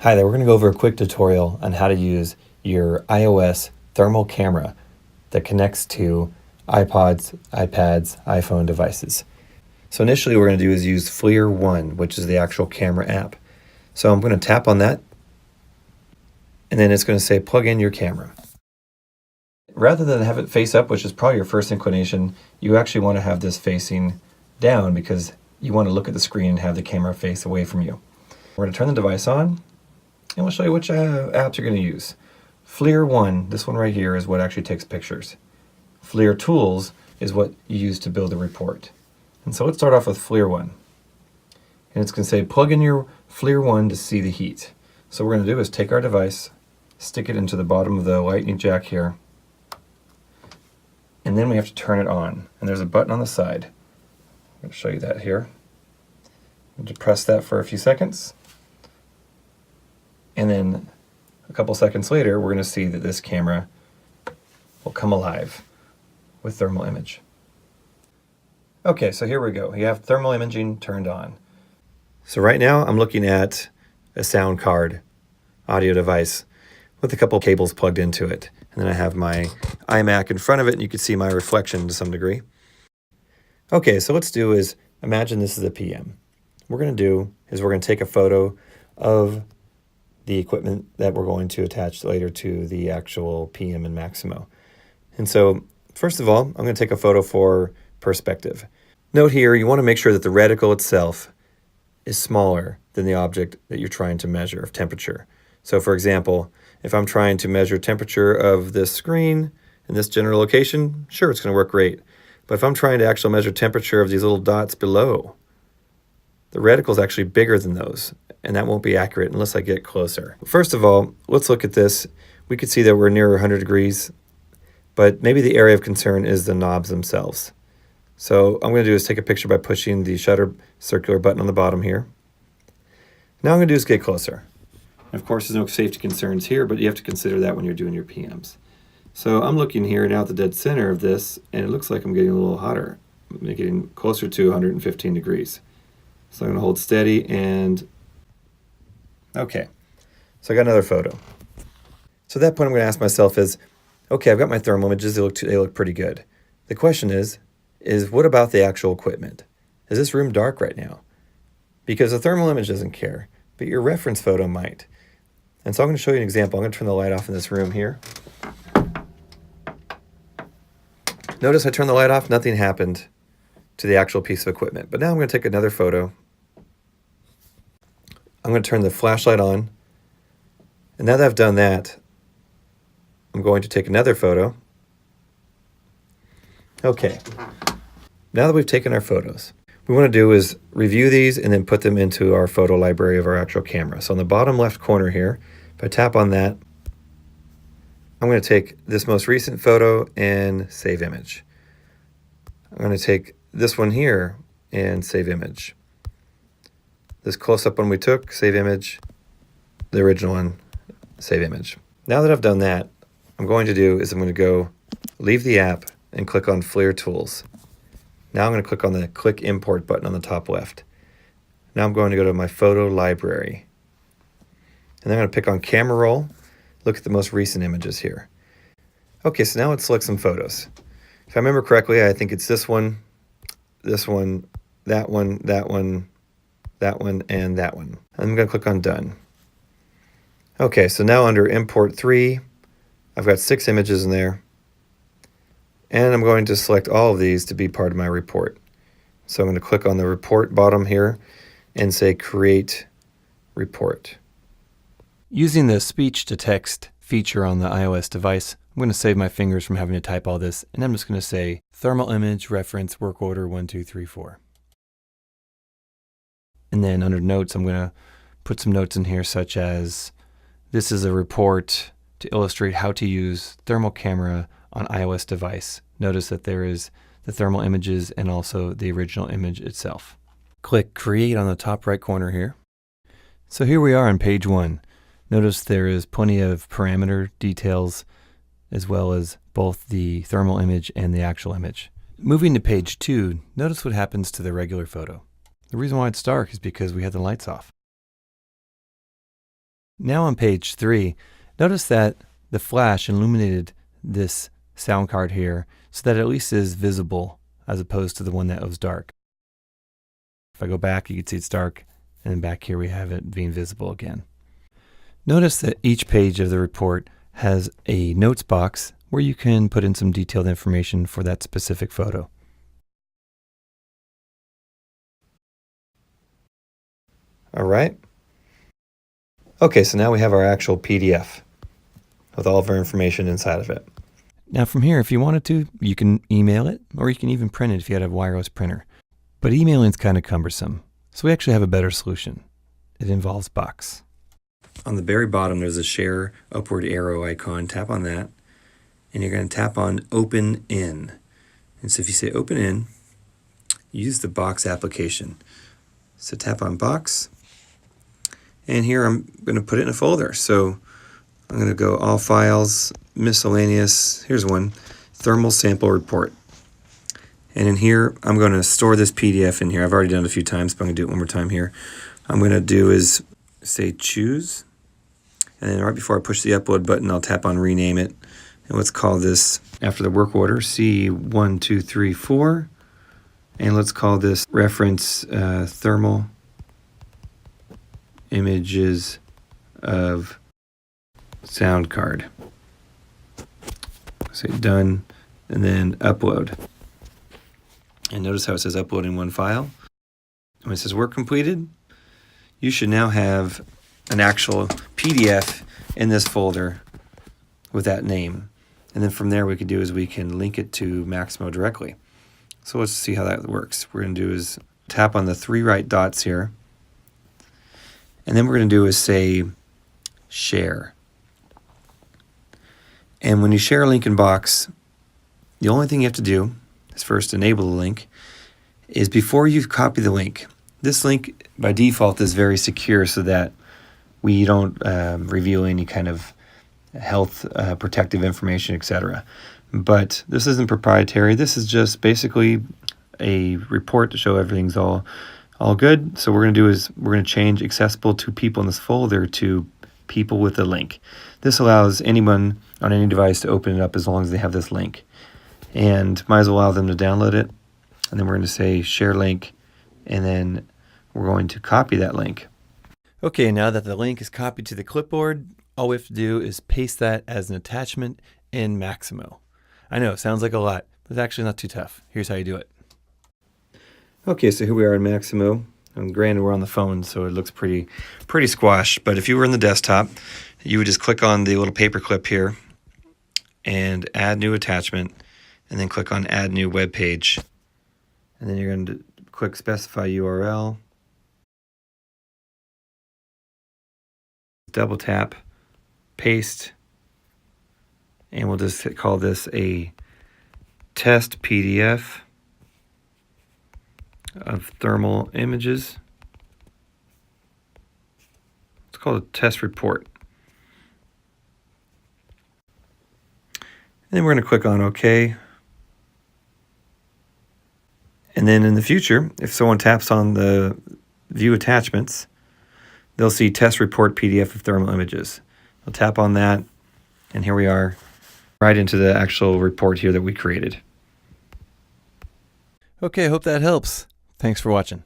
Hi there, we're going to go over a quick tutorial on how to use your iOS thermal camera that connects to iPods, iPads, iPhone devices. So initially what we're going to do is use FLIR One, which is the actual camera app. So I'm going to tap on that, and then it's going to say plug in your camera. Rather than have it face up, which is probably your first inclination, you actually want to have this facing down because you want to look at the screen and have the camera face away from you. We're going to turn the device on, and we'll show you which apps you're going to use. FLIR One, this one right here, is what actually takes pictures. FLIR Tools is what you use to build a report. And so let's start off with FLIR One. And it's going to say plug in your FLIR One to see the heat. So what we're going to do is take our device, stick it into the bottom of the lightning jack here, and then we have to turn it on. And there's a button on the side. I'm going to show you that here. I'm going to press that for a few seconds. And then a couple seconds later, we're going to see that this camera will come alive with thermal image. Okay, so here we go. You have thermal imaging turned on. So right now I'm looking at a sound card audio device with a couple cables plugged into it. And then I have my iMac in front of it, and you can see my reflection to some degree. Okay, so let's do is imagine this is a PM. What we're going to do is we're going to take a photo of the equipment that we're going to attach later to the actual PM and Maximo. And so, first of all, I'm going to take a photo for perspective. Note here, you want to make sure that the reticle itself is smaller than the object that you're trying to measure of temperature. So for example, if I'm trying to measure temperature of this screen in this general location, sure, it's going to work great. But if I'm trying to actually measure temperature of these little dots below, the reticle is actually bigger than those, and that won't be accurate unless I get closer. First of all, let's look at this. We could see that we're near 100 degrees, but maybe the area of concern is the knobs themselves. So I'm going to do is take a picture by pushing the shutter circular button on the bottom here. Now I'm going to do is get closer. And of course, there's no safety concerns here, but you have to consider that when you're doing your PMs. So I'm looking here now at the dead center of this, and it looks like I'm getting a little hotter. I'm getting closer to 115 degrees. So I'm going to hold steady and okay. So I got another photo. So at that point I'm going to ask myself is, okay, I've got my thermal images, they look pretty good. The question is what about the actual equipment? Is this room dark right now? Because the thermal image doesn't care, but your reference photo might. And so I'm going to show you an example. I'm going to turn the light off in this room here. Notice I turned the light off, nothing happened to the actual piece of equipment. But now I'm going to take another photo. I'm going to turn the flashlight on. And now that I've done that, I'm going to take another photo. Okay. Now that we've taken our photos, what we want to do is review these and then put them into our photo library of our actual camera. So in the bottom left corner here, if I tap on that, I'm going to take this most recent photo and save image. I'm going to take this one here and save image. This close-up one we took, save image. The original one, save image. Now that I've done that, I'm going to do is I'm going to go leave the app and click on FLIR Tools. Now I'm going to click on the Click Import button on the top left. Now I'm going to go to my photo library. And then I'm going to pick on Camera Roll. Look at the most recent images here. Okay, so now let's select some photos. If I remember correctly, I think it's this one, that one, that one, that one, that one, and that one. I'm going to click on Done. Okay, so now under Import 3, I've got 6 images in there. And I'm going to select all of these to be part of my report. So I'm going to click on the report bottom here and say Create Report. Using the speech to text feature on the iOS device, I'm going to save my fingers from having to type all this, and I'm just going to say thermal image reference work order 1, 2, 3, 4. And then under notes, I'm going to put some notes in here such as this is a report to illustrate how to use thermal camera on iOS device. Notice that there is the thermal images and also the original image itself. Click Create on the top right corner here. So here we are on page 1. Notice there is plenty of parameter details as well as both the thermal image and the actual image. Moving to page 2, notice what happens to the regular photo. The reason why it's dark is because we had the lights off. Now on page 3, notice that the flash illuminated this sound card here so that it at least is visible as opposed to the one that was dark. If I go back, you can see it's dark, and then back here we have it being visible again. Notice that each page of the report has a notes box where you can put in some detailed information for that specific photo. All right. Okay, so now we have our actual PDF with all of our information inside of it. Now from here, if you wanted to, you can email it, or you can even print it if you had a wireless printer. But emailing is kind of cumbersome, so we actually have a better solution. It involves Box. On the very bottom, there's a share upward arrow icon. Tap on that, and you're going to tap on Open In. And so if you say Open In, use the Box application. So tap on Box, and here I'm going to put it in a folder. So I'm going to go All Files, Miscellaneous. Here's one, Thermal Sample Report. And in here, I'm going to store this PDF in here. I've already done it a few times, but I'm going to do it one more time here. I'm going to do is say Choose. And then right before I push the Upload button, I'll tap on Rename it. And let's call this, after the work order, C1234. And let's call this Reference Thermal Images of Sound Card. Say Done, and then Upload. And notice how it says Upload in one file. When it says Work Completed, you should now have an actual PDF in this folder with that name. And then from there, we can do is we can link it to Maximo directly. So let's see how that works. We're going to do is tap on the 3 right dots here. And then we're going to do is say Share. And when you share a link in Box, the only thing you have to do is first enable the link, is before you copy the link. This link by default is very secure so that we don't reveal any kind of health protective information, etc. But this isn't proprietary. This is just basically a report to show everything's all good. So what we're going to do is we're going to change accessible to people in this folder to people with a link. This allows anyone on any device to open it up as long as they have this link. And might as well allow them to download it. And then we're going to say share link, and then we're going to copy that link. Okay, now that the link is copied to the clipboard, all we have to do is paste that as an attachment in Maximo. I know, it sounds like a lot, but it's actually not too tough. Here's how you do it. Okay, so here we are in Maximo. And granted, we're on the phone, so it looks pretty squashed. But if you were in the desktop, you would just click on the little paper clip here and add new attachment, and then click on add new web page. And then you're going to click specify URL. Double tap, paste, and we'll just call this a test PDF of thermal images. It's called a test report. And then we're going to click on OK. And then in the future, if someone taps on the View Attachments, they'll see Test Report PDF of Thermal Images. They'll tap on that, and here we are, right into the actual report here that we created. Okay, I hope that helps. Thanks for watching.